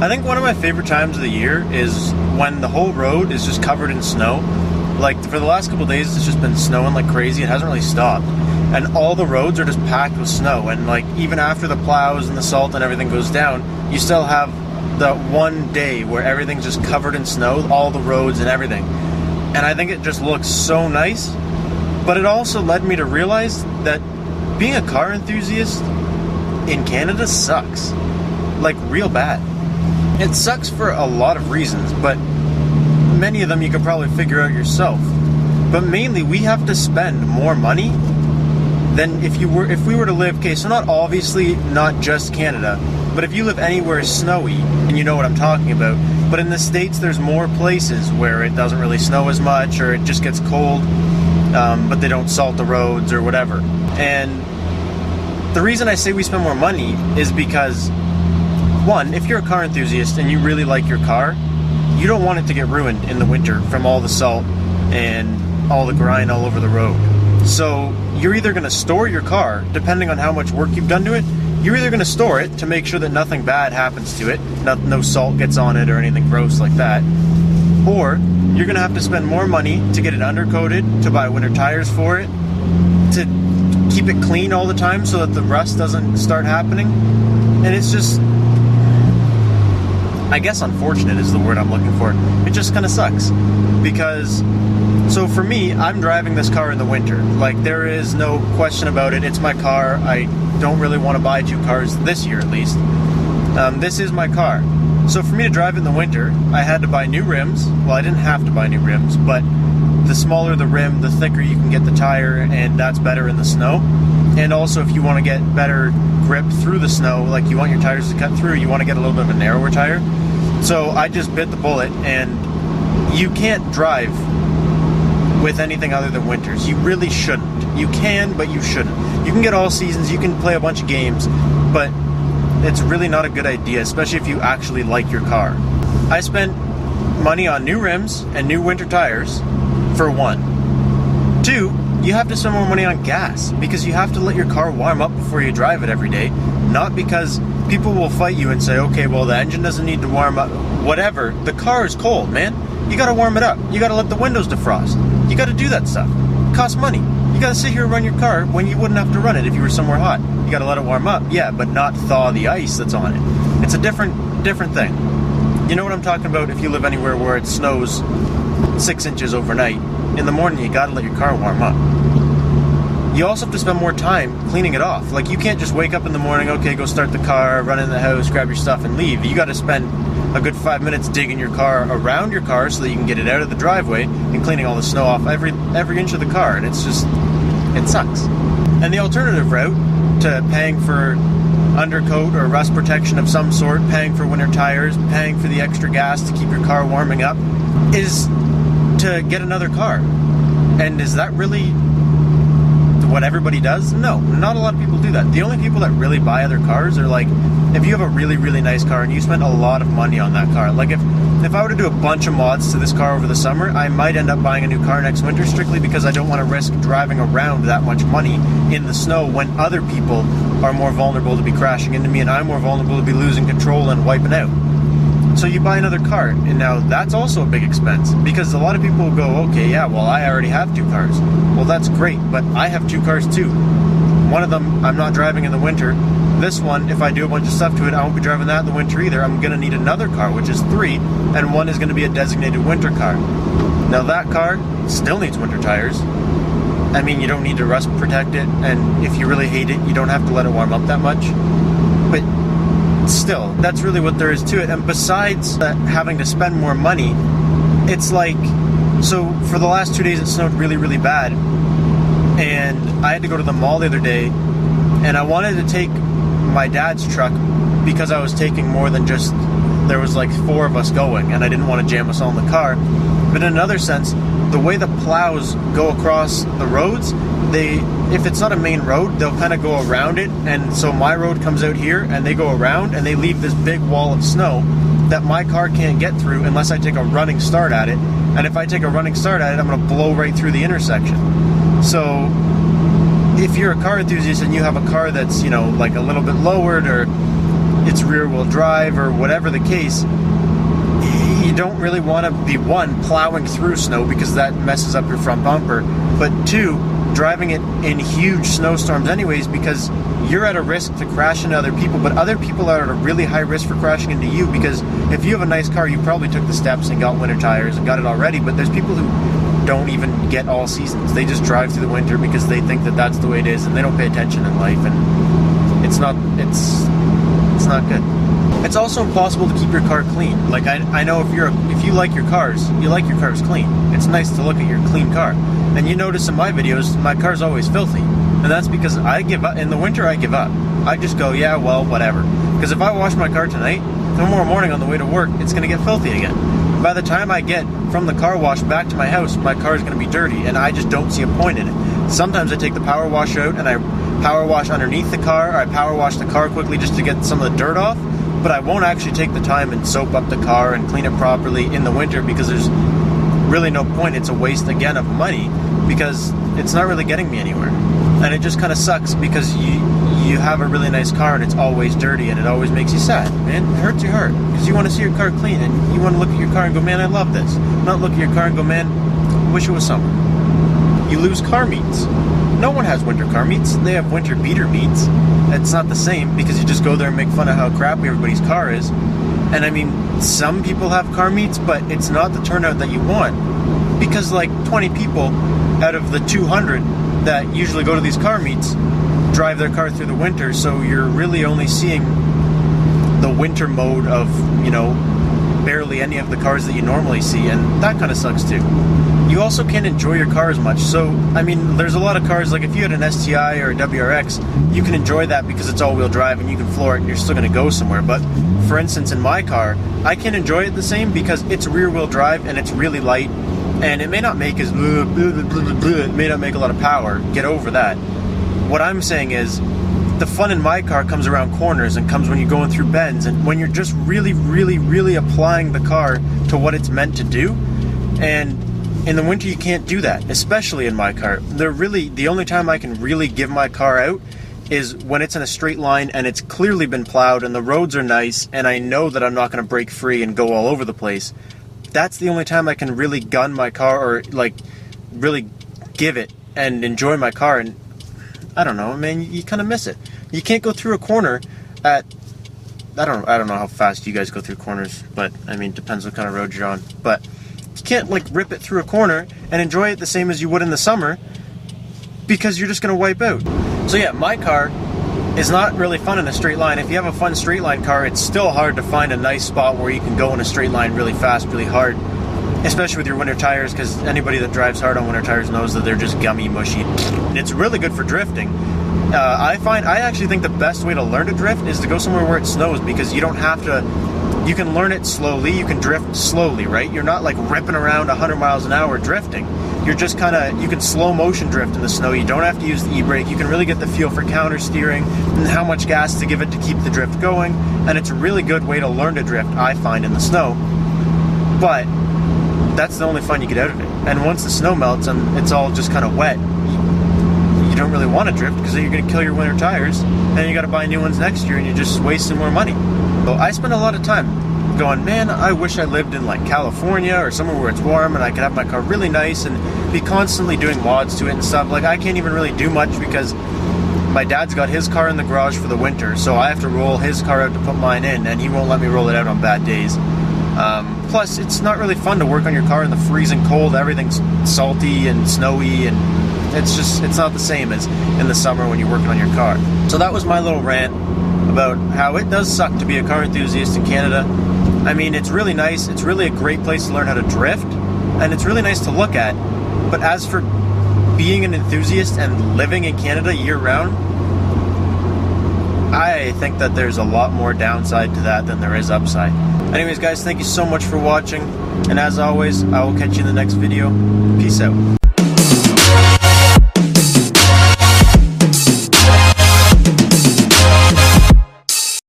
I think one of my favorite times of the year is when the whole road is just covered in snow. Like, for the last couple of days, it's just been snowing like crazy. It hasn't really stopped. And all the roads are just packed with snow. And, like, even after the plows and the salt and everything goes down, you still have the one day where everything's just covered in snow, all the roads and everything. And I think it just looks so nice. But it also led me to realize that being a car enthusiast in Canada sucks. Like, real bad. It sucks for a lot of reasons, but many of them you can probably figure out yourself. But mainly, we have to spend more money than if we were to live, okay, so not just Canada, but if you live anywhere snowy, and you know what I'm talking about, but in the States there's more places where it doesn't really snow as much, or it just gets cold, but they don't salt the roads or whatever. And the reason I say we spend more money is because, one, if you're a car enthusiast and you really like your car, you don't want it to get ruined in the winter from all the salt and all the grind all over the road. So you're either going to store your car, depending on how much work you've done to it, you're either going to store it to make sure that nothing bad happens to it, no salt gets on it or anything gross like that, or you're going to have to spend more money to get it undercoated, to buy winter tires for it, to keep it clean all the time so that the rust doesn't start happening. And it's just, I guess unfortunate is the word I'm looking for. It just kind of sucks. Because, so for me, I'm driving this car in the winter. Like, there is no question about it. It's my car. I don't really want to buy two cars this year, at least. This is my car. So for me to drive in the winter, I had to buy new rims. Well, I didn't have to buy new rims, but the smaller the rim, the thicker you can get the tire, and that's better in the snow. And also, if you want to get better grip through the snow, like you want your tires to cut through, you want to get a little bit of a narrower tire. So I just bit the bullet, and you can't drive with anything other than winters. You really shouldn't. You can, but you shouldn't. You can get all seasons, you can play a bunch of games, but it's really not a good idea, especially if you actually like your car. I spent money on new rims and new winter tires, for one. Two, you have to spend more money on gas, because you have to let your car warm up before you drive it every day, not because people will fight you and say, okay, well, the engine doesn't need to warm up, whatever. The car is cold, man. You gotta warm it up. You gotta let the windows defrost. You gotta do that stuff. It costs money. You gotta sit here and run your car when you wouldn't have to run it if you were somewhere hot. You gotta let it warm up, yeah, but not thaw the ice that's on it. It's a different thing. You know what I'm talking about if you live anywhere where it snows 6 inches overnight. In the morning, you gotta let your car warm up. You also have to spend more time cleaning it off. Like, you can't just wake up in the morning, okay, go start the car, run in the house, grab your stuff, and leave. You gotta spend a good 5 minutes digging your car around your car so that you can get it out of the driveway and cleaning all the snow off every inch of the car. And it's just, it sucks. And the alternative route to paying for undercoat or rust protection of some sort, paying for winter tires, paying for the extra gas to keep your car warming up, is to get another car. And is that really what everybody does? No, not a lot of people do that. The only people that really buy other cars are, like, if you have a really, really nice car and you spend a lot of money on that car. Like, if I were to do a bunch of mods to this car over the summer, I might end up buying a new car next winter, strictly because I don't want to risk driving around that much money in the snow when other people are more vulnerable to be crashing into me, and I'm more vulnerable to be losing control and wiping out. So you buy another car, and now that's also a big expense, because a lot of people will go, okay, yeah, well, I already have two cars. Well, that's great, but I have two cars too. One of them I'm not driving in the winter. This one, if I do a bunch of stuff to it, I won't be driving that in the winter either. I'm going to need another car, which is 3, and one is going to be a designated winter car. Now that car still needs winter tires. I mean, you don't need to rust protect it, and if you really hate it, you don't have to let it warm up that much. But still, that's really what there is to it. And besides having to spend more money, it's like, so for the last 2 days it snowed really, really bad, and I had to go to the mall the other day, and I wanted to take my dad's truck because I was taking more than just, there was like 4 of us going, and I didn't want to jam us all in the car. But in another sense, the way the plows go across the roads, if it's not a main road, they'll kind of go around it, and so my road comes out here, and they go around, and they leave this big wall of snow that my car can't get through unless I take a running start at it, and if I take a running start at it, I'm going to blow right through the intersection. So if you're a car enthusiast and you have a car that's, you know, like a little bit lowered, or it's rear wheel drive or whatever the case, you don't really want to be, one, plowing through snow because that messes up your front bumper, but two, driving it in huge snowstorms anyways, because you're at a risk to crash into other people, but other people are at a really high risk for crashing into you, because if you have a nice car, you probably took the steps and got winter tires and got it already, but there's people who don't even get all seasons. They just drive through the winter because they think that that's the way it is, and they don't pay attention in life, and it's not good. It's also impossible to keep your car clean. Like, I know if you like your cars, you like your cars clean. It's nice to look at your clean car. And you notice in my videos, my car's always filthy. And that's because I give up. In the winter, I give up. I just go, yeah, well, whatever. Because if I wash my car tonight, tomorrow morning on the way to work, it's going to get filthy again. By the time I get from the car wash back to my house, my car is going to be dirty, and I just don't see a point in it. Sometimes I take the power wash out, and I power wash underneath the car, or I power wash the car quickly just to get some of the dirt off, but I won't actually take the time and soap up the car and clean it properly in the winter, because there's really no point. It's a waste, again, of money, because it's not really getting me anywhere. And it just kind of sucks, because you have a really nice car and it's always dirty, and it always makes you sad, man. It hurts your heart, because you want to see your car clean, and you want to look at your car and go, man, I love this. Not look at your car and go, man, I wish it was summer. You lose car meets. No one has winter car meets. They have winter beater meets. It's not the same, because you just go there and make fun of how crappy everybody's car is. And I mean, some people have car meets, but it's not the turnout that you want, because like 20 people out of the 200 that usually go to these car meets drive their car through the winter, so you're really only seeing the winter mode of, you know, barely any of the cars that you normally see, and that kind of sucks too. You also can't enjoy your car as much. So, I mean, there's a lot of cars, like if you had an STI or a WRX, you can enjoy that because it's all-wheel drive and you can floor it and you're still going to go somewhere. But, for instance, in my car, I can't enjoy it the same because it's rear-wheel drive and it's really light, and it may not make it may not make a lot of power. Get over that. What I'm saying is, the fun in my car comes around corners and comes when you're going through bends and when you're just really, really, really applying the car to what it's meant to do. And in the winter, you can't do that, especially in my car. The only time I can really give my car out is when it's in a straight line and it's clearly been plowed and the roads are nice and I know that I'm not going to break free and go all over the place. That's the only time I can really gun my car, or like really give it and enjoy my car. And I don't know, man, you kind of miss it. You can't go through a corner at, I don't know how fast you guys go through corners, but I mean, depends what kind of road you're on. But you can't like rip it through a corner and enjoy it the same as you would in the summer, because you're just going to wipe out. So yeah, my car is not really fun in a straight line. If you have a fun straight line car, it's still hard to find a nice spot where you can go in a straight line really fast, really hard, especially with your winter tires, because anybody that drives hard on winter tires knows that they're just gummy, mushy. And it's really good for drifting. I actually think the best way to learn to drift is to go somewhere where it snows, because you don't have to, you can learn it slowly, you can drift slowly, right? You're not like ripping around 100 miles an hour drifting. You're just kind of, you can slow motion drift in the snow. You don't have to use the e-brake. You can really get the feel for counter steering and how much gas to give it to keep the drift going. And it's a really good way to learn to drift, I find, in the snow. But that's the only fun you get out of it. And once the snow melts and it's all just kind of wet, you don't really want to drift, because then you're going to kill your winter tires, and you got to buy new ones next year, and you're just wasting more money. So I spend a lot of time going, man, I wish I lived in like California or somewhere where it's warm and I could have my car really nice and be constantly doing mods to it and stuff. Like, I can't even really do much because my dad's got his car in the garage for the winter, so I have to roll his car out to put mine in, and he won't let me roll it out on bad days. Plus, it's not really fun to work on your car in the freezing cold. Everything's salty and snowy, and it's not the same as in the summer when you're working on your car. So that was my little rant about how it does suck to be a car enthusiast in Canada. I mean, it's really nice. It's really a great place to learn how to drift, and it's really nice to look at. But as for being an enthusiast and living in Canada year-round, I think that there's a lot more downside to that than there is upside. Anyways, guys, thank you so much for watching, and as always, I will catch you in the next video. Peace out.